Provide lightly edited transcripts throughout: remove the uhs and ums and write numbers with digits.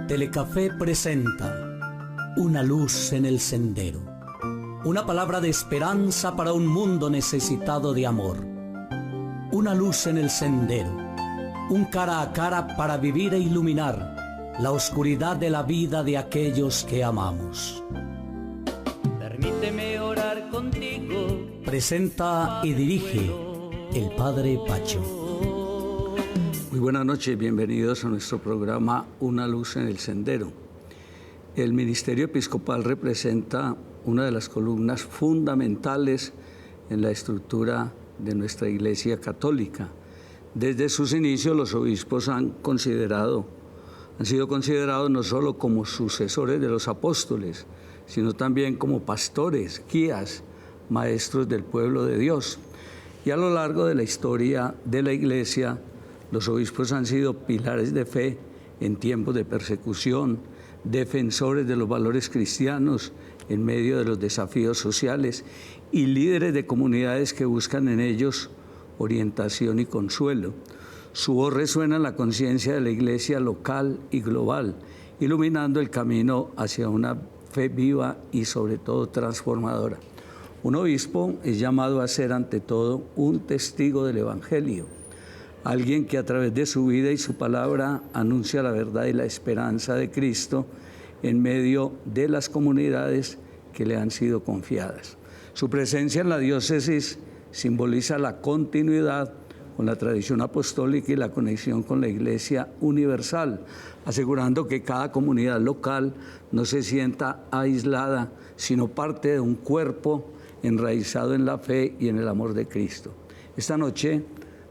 Telecafé presenta Una luz en el sendero. Una palabra de esperanza para un mundo necesitado de amor. Una luz en el sendero. Un cara a cara para vivir e iluminar la oscuridad de la vida de aquellos que amamos. Permíteme orar contigo. Presenta y dirige el Padre Pacho. Muy buenas noches, bienvenidos a nuestro programa Una luz en el sendero. El ministerio episcopal representa una de las columnas fundamentales en la estructura de nuestra Iglesia católica. Desde sus inicios los obispos han sido considerados no solo como sucesores de los apóstoles, sino también como pastores, guías, maestros del pueblo de Dios. Y a lo largo de la historia de la Iglesia, los obispos han sido pilares de fe en tiempos de persecución, defensores de los valores cristianos en medio de los desafíos sociales y líderes de comunidades que buscan en ellos orientación y consuelo. Su voz resuena en la conciencia de la Iglesia local y global, iluminando el camino hacia una fe viva y sobre todo transformadora. Un obispo es llamado a ser ante todo un testigo del Evangelio, alguien que a través de su vida y su palabra anuncia la verdad y la esperanza de Cristo en medio de las comunidades que le han sido confiadas. Su presencia en la diócesis simboliza la continuidad con la tradición apostólica y la conexión con la Iglesia universal, asegurando que cada comunidad local no se sienta aislada, sino parte de un cuerpo enraizado en la fe y en el amor de Cristo. Esta noche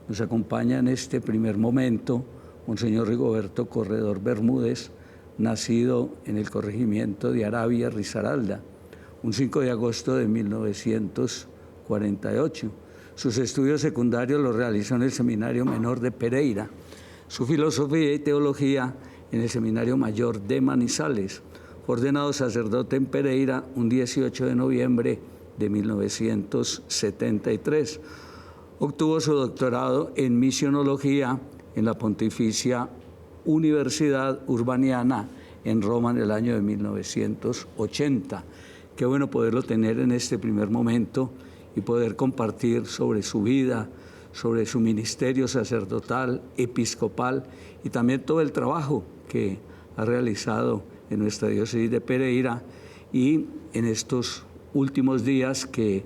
nos acompaña en este primer momento Monseñor Rigoberto Corredor Bermúdez, nacido en el corregimiento de Arabia, Risaralda, un 5 de agosto de 1948. Sus estudios secundarios los realizó en el Seminario Menor de Pereira, su filosofía y teología en el Seminario Mayor de Manizales. Fue ordenado sacerdote en Pereira un 18 de noviembre de 1973. Obtuvo su doctorado en misionología en la Pontificia Universidad Urbaniana en Roma en el año de 1980. Qué bueno poderlo tener en este primer momento y poder compartir sobre su vida, sobre su ministerio sacerdotal, episcopal y también todo el trabajo que ha realizado en nuestra diócesis de Pereira y en estos últimos días que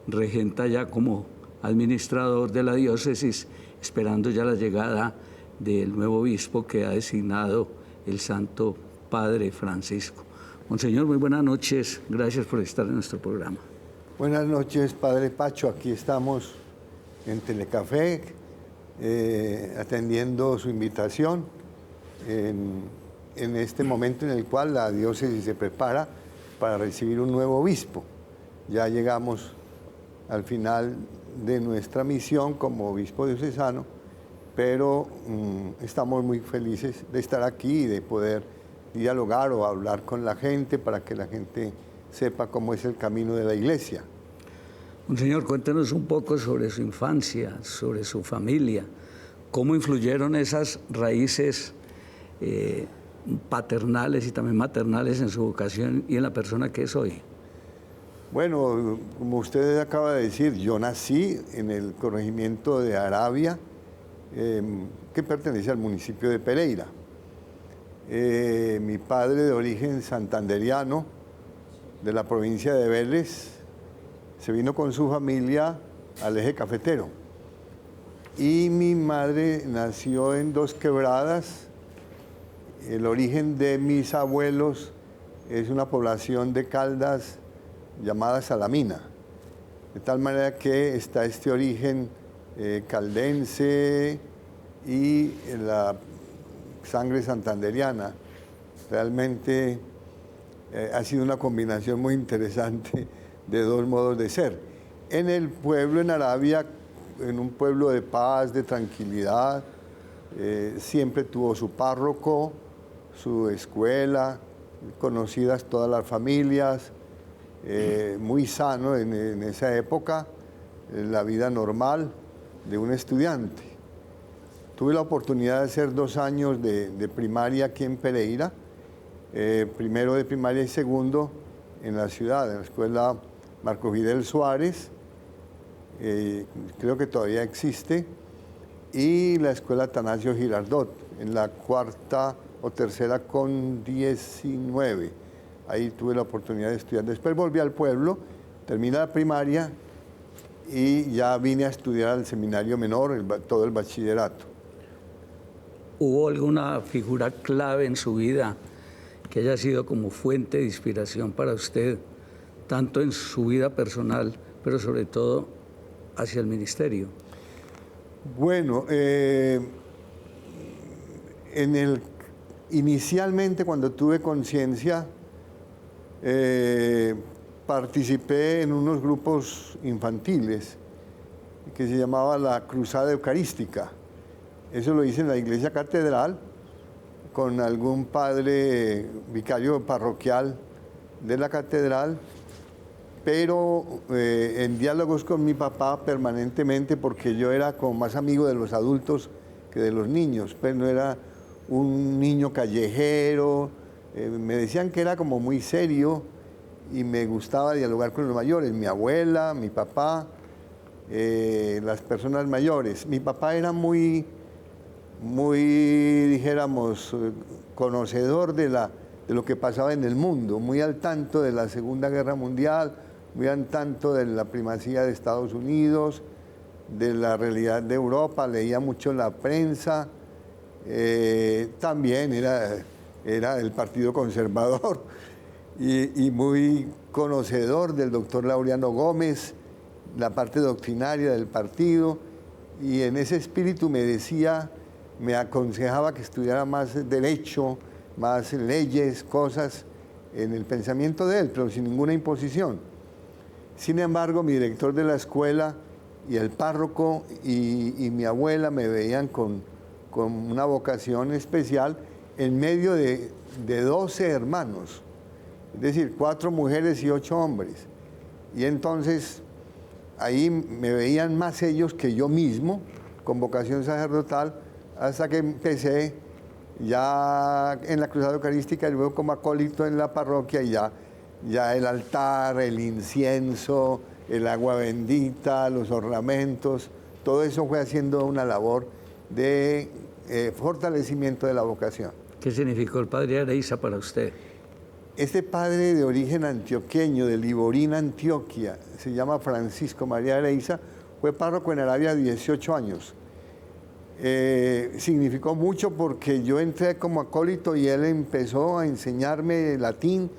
regenta ya como administrador de la diócesis, esperando ya la llegada del nuevo obispo que ha designado el Santo Padre Francisco. Monseñor, muy buenas noches, gracias por estar en nuestro programa. Buenas noches, Padre Pacho, aquí estamos en Telecafé, atendiendo su invitación en este momento en el cual la diócesis se prepara para recibir un nuevo obispo. Ya llegamos al final de nuestra misión como obispo diocesano, pero estamos muy felices de estar aquí y de poder dialogar o hablar con la gente para que la gente sepa cómo es el camino de la Iglesia. Monseñor, cuéntenos un poco sobre su infancia, sobre su familia, cómo influyeron esas raíces paternales y también maternales en su vocación y en la persona que es hoy. Bueno, como usted acaba de decir, yo nací en el corregimiento de Arabia, que pertenece al municipio de Pereira. Mi padre, de origen santanderiano, de la provincia de Vélez, se vino con su familia al eje cafetero. Y mi madre nació en Dos Quebradas. El origen de mis abuelos es una población de Caldas llamada Salamina, de tal manera que está este origen caldense y la sangre santanderiana. Realmente ha sido una combinación muy interesante de dos modos de ser. En el pueblo, en Arabia, en un pueblo de paz, de tranquilidad, siempre tuvo su párroco, su escuela, conocidas todas las familias, muy sano en esa época, la vida normal de un estudiante. Tuve la oportunidad de hacer 2 años de primaria aquí en Pereira, primero de primaria y segundo en la ciudad, en la escuela Marco Fidel Suárez, creo que todavía existe, y la escuela Atanasio Girardot, en la cuarta o tercera con 19. Ahí tuve la oportunidad de estudiar. Después volví al pueblo, terminé la primaria y ya vine a estudiar al seminario menor, todo el bachillerato. ¿Hubo alguna figura clave en su vida que haya sido como fuente de inspiración para usted, tanto en su vida personal, pero sobre todo hacia el ministerio? Bueno, inicialmente cuando tuve conciencia, participé en unos grupos infantiles que se llamaba la Cruzada Eucarística. Eso lo hice en la iglesia catedral con algún padre vicario parroquial de la catedral, pero en diálogos con mi papá permanentemente, porque yo era como más amigo de los adultos que de los niños, pero no era un niño callejero. Me decían que era como muy serio y me gustaba dialogar con los mayores, mi abuela, mi papá, las personas mayores. Mi papá era muy, dijéramos, conocedor de lo que pasaba en el mundo, muy al tanto de la Segunda Guerra Mundial, muy al tanto de la primacía de Estados Unidos, de la realidad de Europa, leía mucho la prensa, también era del Partido Conservador y muy conocedor del doctor Laureano Gómez, la parte doctrinaria del partido, y en ese espíritu me decía, me aconsejaba que estudiara más derecho, más leyes, cosas en el pensamiento de él, pero sin ninguna imposición. Sin embargo, mi director de la escuela y el párroco y mi abuela me veían con una vocación especial en medio de 12 hermanos, es decir, 4 mujeres y 8 hombres. Y entonces ahí me veían más ellos que yo mismo, con vocación sacerdotal, hasta que empecé ya en la Cruzada Eucarística y luego como acólito en la parroquia, y ya el altar, el incienso, el agua bendita, los ornamentos, todo eso fue haciendo una labor de fortalecimiento de la vocación. ¿Qué significó el padre Areiza para usted? Este padre de origen antioqueño, de Liborín, Antioquia, se llama Francisco María Areiza, fue párroco en Arabia 18 años. Significó mucho porque yo entré como acólito y él empezó a enseñarme latín,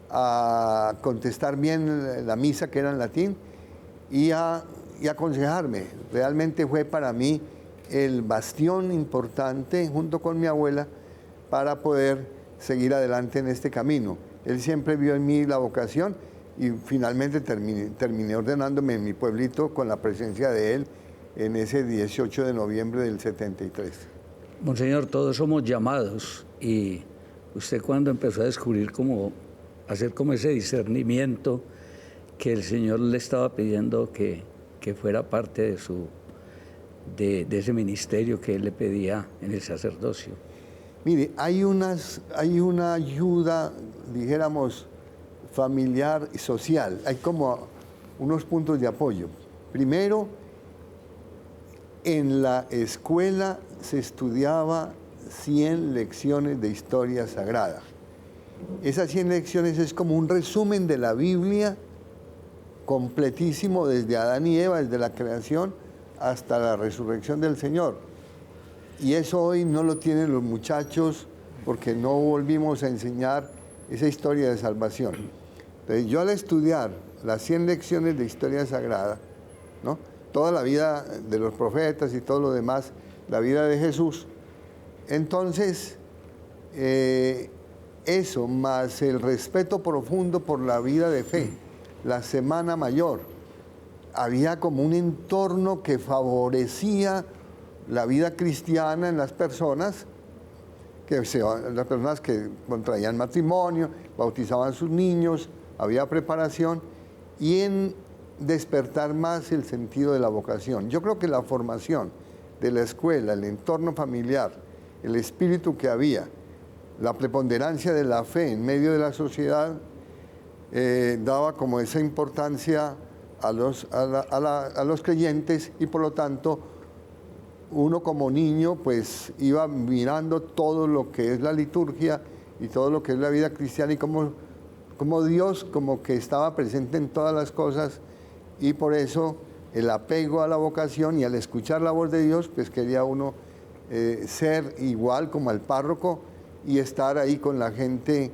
a contestar bien la misa que era en latín y a aconsejarme. Realmente fue para mí el bastión importante junto con mi abuela para poder seguir adelante en este camino. Él siempre vio en mí la vocación y finalmente terminé ordenándome en mi pueblito con la presencia de él en ese 18 de noviembre del 73. Monseñor, todos somos llamados, y usted cuando empezó a descubrir hacer como ese discernimiento que el Señor le estaba pidiendo que fuera parte de ese ministerio que Él le pedía en el sacerdocio. Mire, hay una ayuda, dijéramos, familiar y social. Hay como unos puntos de apoyo. Primero, en la escuela se estudiaba 100 lecciones de historia sagrada. Esas 100 lecciones es como un resumen de la Biblia completísimo desde Adán y Eva, desde la creación hasta la resurrección del Señor. Y eso hoy no lo tienen los muchachos porque no volvimos a enseñar esa historia de salvación. Entonces yo al estudiar las 100 lecciones de historia sagrada, ¿no?, toda la vida de los profetas y todo lo demás, la vida de Jesús, entonces eso más el respeto profundo por la vida de fe, la Semana Mayor, había como un entorno que favorecía la vida cristiana en las personas que contraían matrimonio, bautizaban a sus niños, había preparación, y en despertar más el sentido de la vocación. Yo creo que la formación de la escuela, el entorno familiar, el espíritu que había, la preponderancia de la fe en medio de la sociedad, daba como esa importancia a los creyentes, y por lo tanto uno como niño pues iba mirando todo lo que es la liturgia y todo lo que es la vida cristiana, y como Dios como que estaba presente en todas las cosas, y por eso el apego a la vocación, y al escuchar la voz de Dios pues quería uno ser igual como al párroco y estar ahí con la gente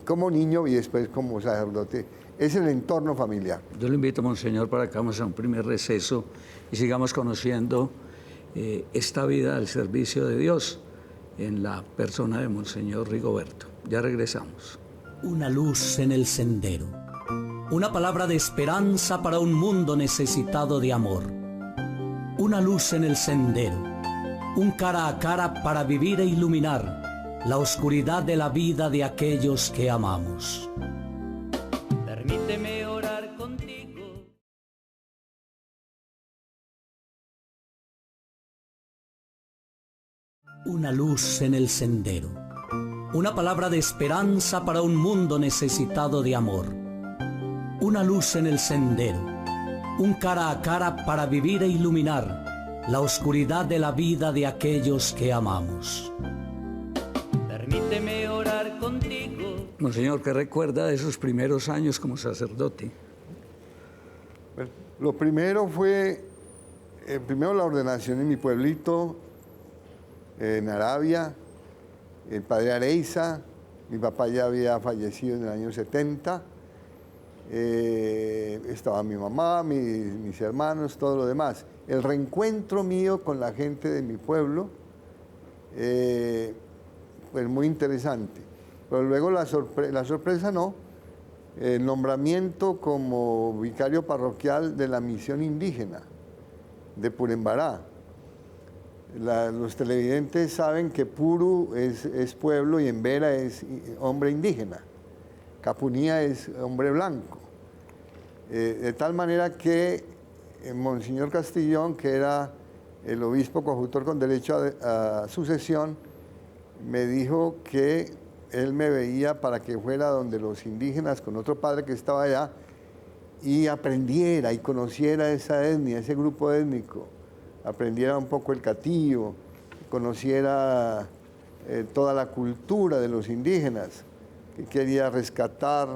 como niño y después como sacerdote. Es el entorno familiar. Yo le invito, Monseñor, para que vamos a un primer receso y sigamos conociendo esta vida al servicio de Dios en la persona de Monseñor Rigoberto. Ya regresamos. Una luz en el sendero. Una palabra de esperanza para un mundo necesitado de amor. Una luz en el sendero. Un cara a cara para vivir e iluminar la oscuridad de la vida de aquellos que amamos. Permíteme orar contigo. Una luz en el sendero. Una palabra de esperanza para un mundo necesitado de amor. Una luz en el sendero. Un cara a cara para vivir e iluminar la oscuridad de la vida de aquellos que amamos. Permíteme orar contigo. Monseñor, ¿qué recuerda de esos primeros años como sacerdote? Bueno, lo primero fue, primero la ordenación en mi pueblito, en Arabia, el padre Areiza. Mi papá ya había fallecido en el año 70. Estaba mi mamá, mis hermanos, todo lo demás. El reencuentro mío con la gente de mi pueblo, pues muy interesante. Pero luego la sorpresa no, el nombramiento como vicario parroquial de la misión indígena de Purembará. Los televidentes saben que Puru es pueblo y Embera es hombre indígena. Capunía es hombre blanco. De tal manera que Monseñor Castillón, que era el obispo coadjutor con derecho a sucesión, me dijo que él me veía para que fuera donde los indígenas con otro padre que estaba allá y aprendiera y conociera esa etnia, ese grupo étnico, aprendiera un poco el catillo, conociera toda la cultura de los indígenas, que quería rescatar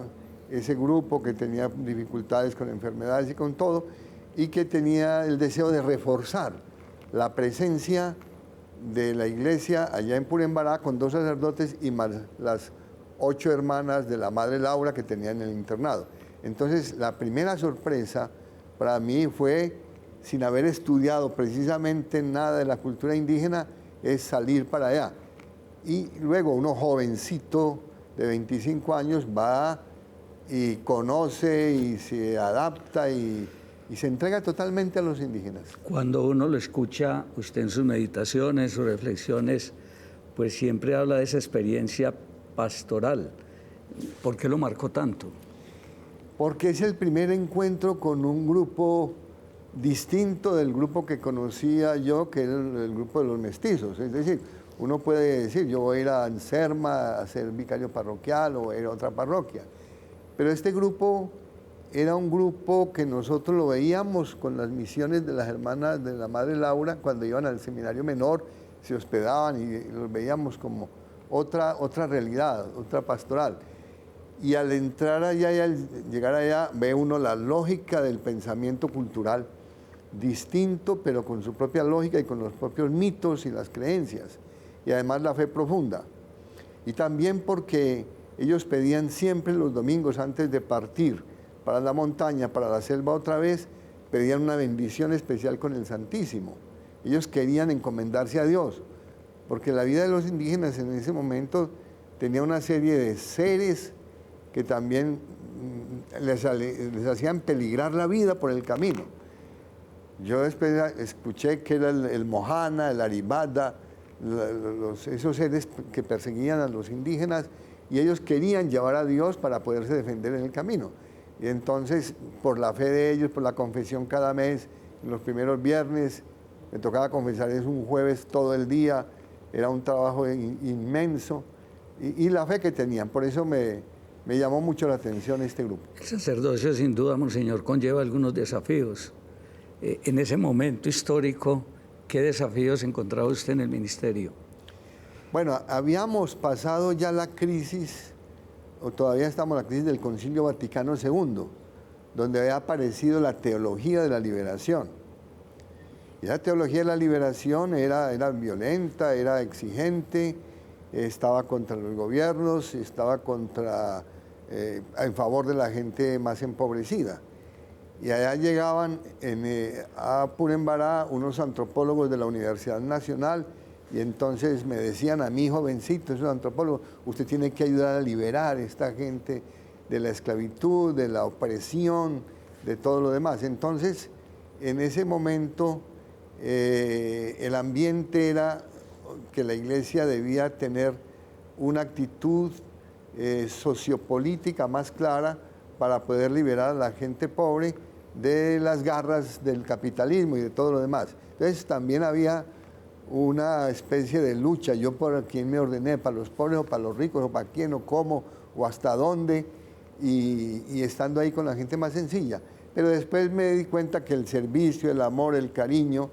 ese grupo que tenía dificultades con enfermedades y con todo, y que tenía el deseo de reforzar la presencia de la iglesia allá en Purembará con 2 sacerdotes y más las 8 hermanas de la Madre Laura que tenían en el internado. Entonces, la primera sorpresa para mí fue, sin haber estudiado precisamente nada de la cultura indígena, es salir para allá. Y luego uno jovencito de 25 años va y conoce y se adapta y se entrega totalmente a los indígenas. Cuando uno lo escucha, usted en sus meditaciones, sus reflexiones, pues siempre habla de esa experiencia pastoral. ¿Por qué lo marcó tanto? Porque es el primer encuentro con un grupo distinto del grupo que conocía yo, que era el grupo de los mestizos. Es decir, uno puede decir, yo voy a ir a Anserma a ser vicario parroquial o a ir a otra parroquia. Pero este grupo era un grupo que nosotros lo veíamos con las misiones de las hermanas de la Madre Laura cuando iban al seminario menor, se hospedaban y los veíamos como otra realidad, otra pastoral. Y al entrar allá y al llegar allá ve uno la lógica del pensamiento cultural, distinto pero con su propia lógica y con los propios mitos y las creencias, y además la fe profunda. Y también porque ellos pedían siempre los domingos antes de partir para la montaña, para la selva otra vez, pedían una bendición especial con el Santísimo. Ellos querían encomendarse a Dios, porque la vida de los indígenas en ese momento tenía una serie de seres que también les hacían peligrar la vida por el camino. Yo después escuché que era el Mojana, el Aribada, esos seres que perseguían a los indígenas, y ellos querían llevar a Dios para poderse defender en el camino. Y entonces, por la fe de ellos, por la confesión cada mes, en los primeros viernes, me tocaba confesar eso un jueves todo el día, era un trabajo inmenso, y la fe que tenían, por eso me llamó mucho la atención este grupo. El sacerdocio, sin duda, monseñor, conlleva algunos desafíos. En ese momento histórico, ¿qué desafíos encontraba usted en el ministerio? Bueno, habíamos pasado ya la crisis, o todavía estamos en la crisis del Concilio Vaticano II, donde había aparecido la teología de la liberación. Y la teología de la liberación era violenta, era exigente, estaba contra los gobiernos, estaba en favor de la gente más empobrecida. Y allá llegaban a Purembará unos antropólogos de la Universidad Nacional, y entonces me decían a mi jovencito, esos antropólogos, usted tiene que ayudar a liberar a esta gente de la esclavitud, de la opresión, de todo lo demás. Entonces, en ese momento, el ambiente era que la iglesia debía tener una actitud sociopolítica más clara para poder liberar a la gente pobre de las garras del capitalismo y de todo lo demás. Entonces también había una especie de lucha, yo por quién me ordené, para los pobres o para los ricos, o para quién o cómo, o hasta dónde, y estando ahí con la gente más sencilla. Pero después me di cuenta que el servicio, el amor, el cariño,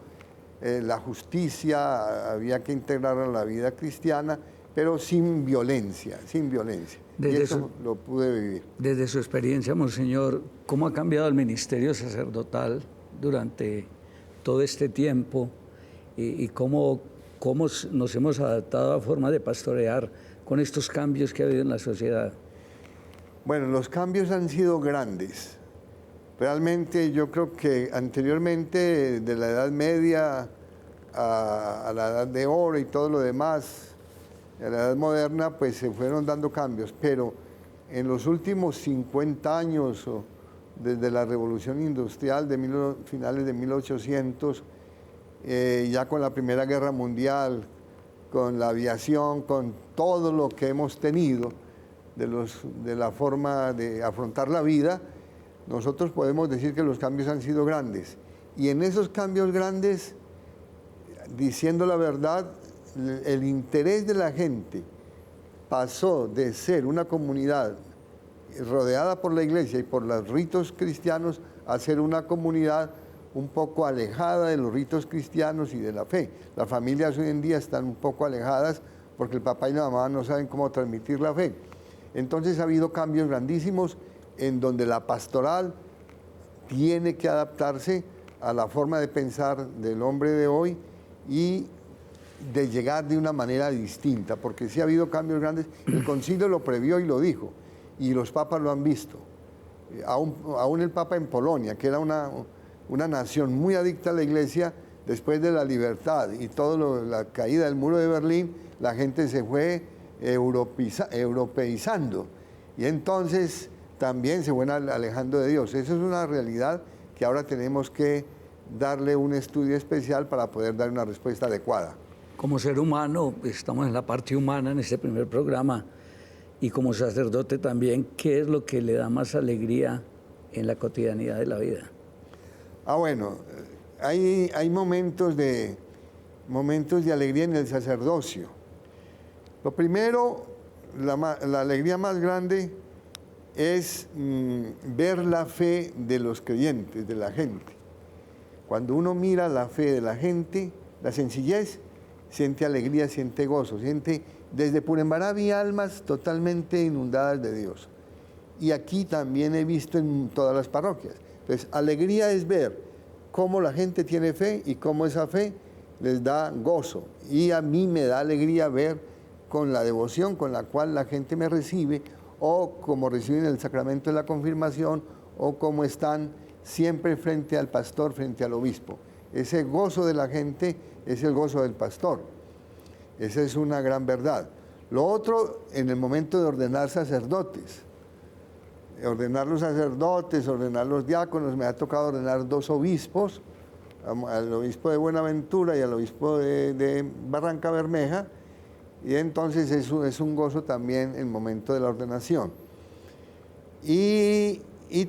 la justicia, había que integrarlo en la vida cristiana, pero sin violencia, sin violencia. Y eso lo pude vivir. Desde su experiencia, monseñor, ¿cómo ha cambiado el ministerio sacerdotal durante todo este tiempo? Y cómo nos hemos adaptado a formas de pastorear con estos cambios que ha habido en la sociedad? Bueno, los cambios han sido grandes. Realmente yo creo que anteriormente, de la Edad Media a la Edad de Oro y todo lo demás, a la Edad Moderna, pues se fueron dando cambios, pero en los últimos 50 años, desde la Revolución Industrial de finales de 1800, ya con la Primera Guerra Mundial, con la aviación, con todo lo que hemos tenido, de la forma de afrontar la vida, nosotros podemos decir que los cambios han sido grandes. Y en esos cambios grandes, diciendo la verdad, el interés de la gente pasó de ser una comunidad rodeada por la iglesia y por los ritos cristianos a ser una comunidad un poco alejada de los ritos cristianos y de la fe. Las familias hoy en día están un poco alejadas porque el papá y la mamá no saben cómo transmitir la fe. Entonces ha habido cambios grandísimos en donde la pastoral tiene que adaptarse a la forma de pensar del hombre de hoy y de llegar de una manera distinta, porque sí ha habido cambios grandes. El concilio lo previó y lo dijo, y los papas lo han visto. Aún el papa en Polonia, que era una nación muy adicta a la iglesia, después de la libertad y la caída del muro de Berlín, la gente se fue europeizando, y entonces también se fue alejando de Dios. Eso es una realidad que ahora tenemos que darle un estudio especial para poder dar una respuesta adecuada. Como ser humano, estamos en la parte humana en este primer programa, y como sacerdote también, ¿qué es lo que le da más alegría en la cotidianidad de la vida? Bueno, hay momentos de alegría en el sacerdocio. Lo primero, la alegría más grande es ver la fe de los creyentes, de la gente. Cuando uno mira la fe de la gente, la sencillez, siente alegría, siente gozo, desde Purembará había almas totalmente inundadas de Dios. Y aquí también he visto en todas las parroquias. Entonces, alegría es ver cómo la gente tiene fe y cómo esa fe les da gozo. Y a mí me da alegría ver con la devoción con la cual la gente me recibe, o como reciben el sacramento de la confirmación, o como están siempre frente al pastor, frente al obispo. Ese gozo de la gente es el gozo del pastor. Esa es una gran verdad. Lo otro, en el momento de ordenar sacerdotes. Ordenar los sacerdotes, ordenar los diáconos. Me ha tocado ordenar 2 obispos, al obispo de Buenaventura y al obispo de Barranca Bermeja, y entonces eso es un gozo también en el momento de la ordenación. Y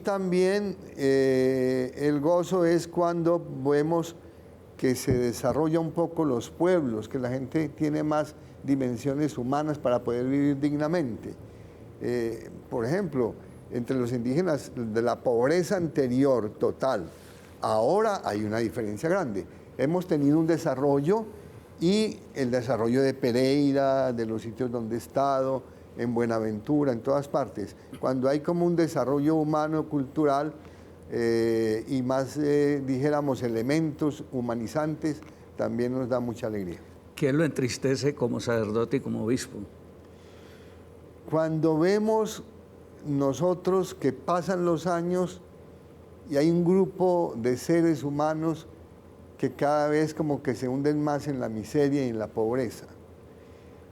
también el gozo es cuando vemos que se desarrolla un poco los pueblos, que la gente tiene más dimensiones humanas para poder vivir dignamente. Por ejemplo, entre los indígenas de la pobreza anterior total, ahora hay una diferencia grande. Hemos tenido un desarrollo y el desarrollo de Pereira, de los sitios donde he estado, en Buenaventura, en todas partes. Cuando hay como un desarrollo humano, cultural y más, dijéramos, elementos humanizantes, también nos da mucha alegría. ¿Qué lo entristece como sacerdote y como obispo? Cuando vemos nosotros que pasan los años y hay un grupo de seres humanos que cada vez como que se hunden más en la miseria y en la pobreza.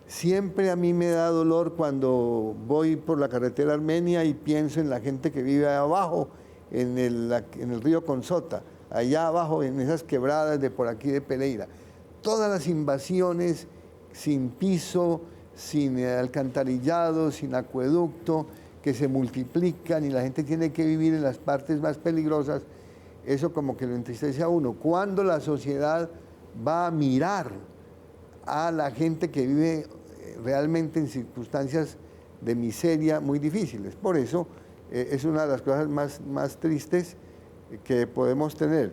Siempre a mí me da dolor cuando voy por la carretera armenia y pienso en la gente que vive abajo, en el río Consota, allá abajo en esas quebradas de por aquí de Pereira. Todas las invasiones sin piso, sin alcantarillado, sin acueducto, que se multiplican y la gente tiene que vivir en las partes más peligrosas, eso como que lo entristece a uno. ¿Cuándo la sociedad va a mirar a la gente que vive realmente en circunstancias de miseria muy difíciles? Por eso es una de las cosas más tristes que podemos tener.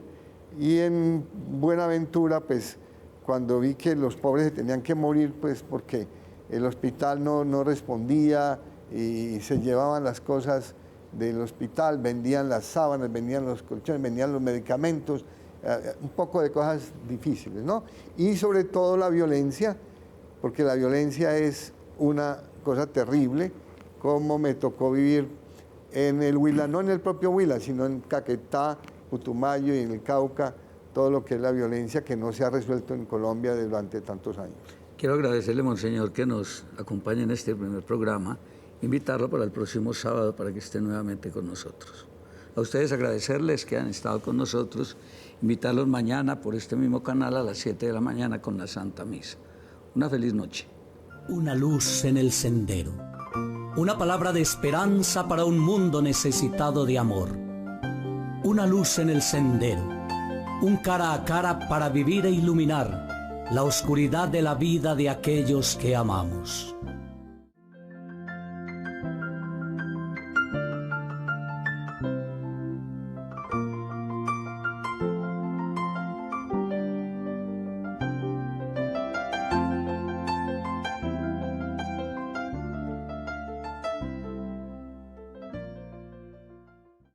Y en Buenaventura, pues, cuando vi que los pobres se tenían que morir, pues, porque el hospital no respondía y se llevaban las cosas del hospital, vendían las sábanas, vendían los colchones, vendían los medicamentos, un poco de cosas difíciles, ¿no? Y sobre todo la violencia, porque la violencia es una cosa terrible, como me tocó vivir en el Huila, no en el propio Huila, sino en Caquetá, Putumayo y en el Cauca, todo lo que es la violencia que no se ha resuelto en Colombia durante tantos años. Quiero agradecerle, Monseñor, que nos acompañe en este primer programa, invitarlo para el próximo sábado para que esté nuevamente con nosotros. A ustedes agradecerles que han estado con nosotros, invitarlos mañana por este mismo canal a las 7 de la mañana con la Santa Misa. Una feliz noche. Una luz en el sendero. Una palabra de esperanza para un mundo necesitado de amor. Una luz en el sendero. Un cara a cara para vivir e iluminar la oscuridad de la vida de aquellos que amamos.